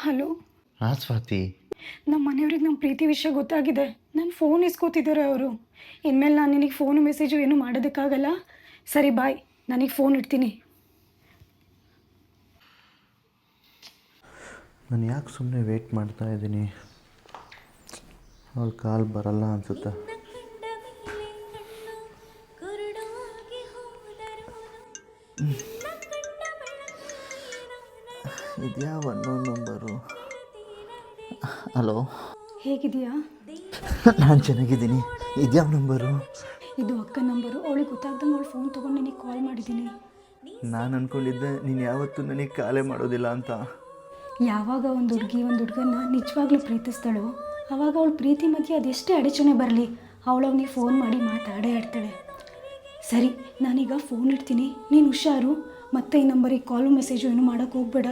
Hello. ಹಾಂ ಸ್ವಾತಿ. ನಮ್ಮ ಮನೆಯವ್ರಿಗೆ ನಮ್ಮ ಪ್ರೀತಿ ವಿಷಯ ಗೊತ್ತಾಗಿದೆ. ನನ್ನ ಫೋನ್ ಇಸ್ಕೋತಿದ್ದಾರೆ ಅವರು. ಇನ್ಮೇಲೆ ನಾನು ನಿನಗೆ ಫೋನು ಮೆಸೇಜು ಏನೂ ಮಾಡೋದಕ್ಕಾಗಲ್ಲ. ಸರಿ ಬಾಯ್, ನನಗೆ ಫೋನ್ ಇಡ್ತೀನಿ. ನಾನು ಯಾಕೆ ಸುಮ್ಮನೆ ವೆಯ್ಟ್ ಮಾಡ್ತಾ ಇದ್ದೀನಿ. ಅವಳ ಕಾಲ್ ಬರಲ್ಲ ಅನಿಸುತ್ತೆ. ಇದ್ಯಾವ ಅನ್ನೋನ್ ನಂಬರು. ಹಲೋ, ಹೇಗಿದೆಯಾ? ನಾನು ಚೆನ್ನಾಗಿದ್ದೀನಿ. ಇದ್ಯಾವ ನಂಬರು? ಇದು ಅಕ್ಕ ನಂಬರು. ಅವಳಿಗೆ ಗೊತ್ತಾಗ್ದಂಗೆ ಅವಳು ಫೋನ್ ತೊಗೊಂಡು ನಿನಗೆ ಕಾಲ್ ಮಾಡಿದ್ದೀನಿ. ನಾನು ಅಂದ್ಕೊಂಡಿದ್ದೆ ನೀನು ಯಾವತ್ತೂ ನನಗೆ ಕಾಲೇ ಮಾಡೋದಿಲ್ಲ ಅಂತ. ಯಾವಾಗ ಒಂದು ಹುಡುಗಿ ಒಂದು ಹುಡುಗನ್ನ ನಿಜವಾಗ್ಲೂ ಪ್ರೀತಿಸ್ತಾಳೋ ಆವಾಗ ಅವಳ ಪ್ರೀತಿ ಮಧ್ಯೆ ಅದೆಷ್ಟೇ ಅಡಚಣೆ ಬರಲಿ, ಅವಳು ಅವನಿಗೆ ಫೋನ್ ಮಾಡಿ ಮಾತಾಡೇ ಆಡ್ತಾಳೆ. ಸರಿ, ನಾನೀಗ ಫೋನ್ ಇಡ್ತೀನಿ. ನೀನು ಹುಷಾರು. ಮತ್ತೆ ಈ ನಂಬರಿಗೆ ಕಾಲು ಮೆಸೇಜು ಏನೂ ಮಾಡೋಕ್ಕೆ ಹೋಗಬೇಡ.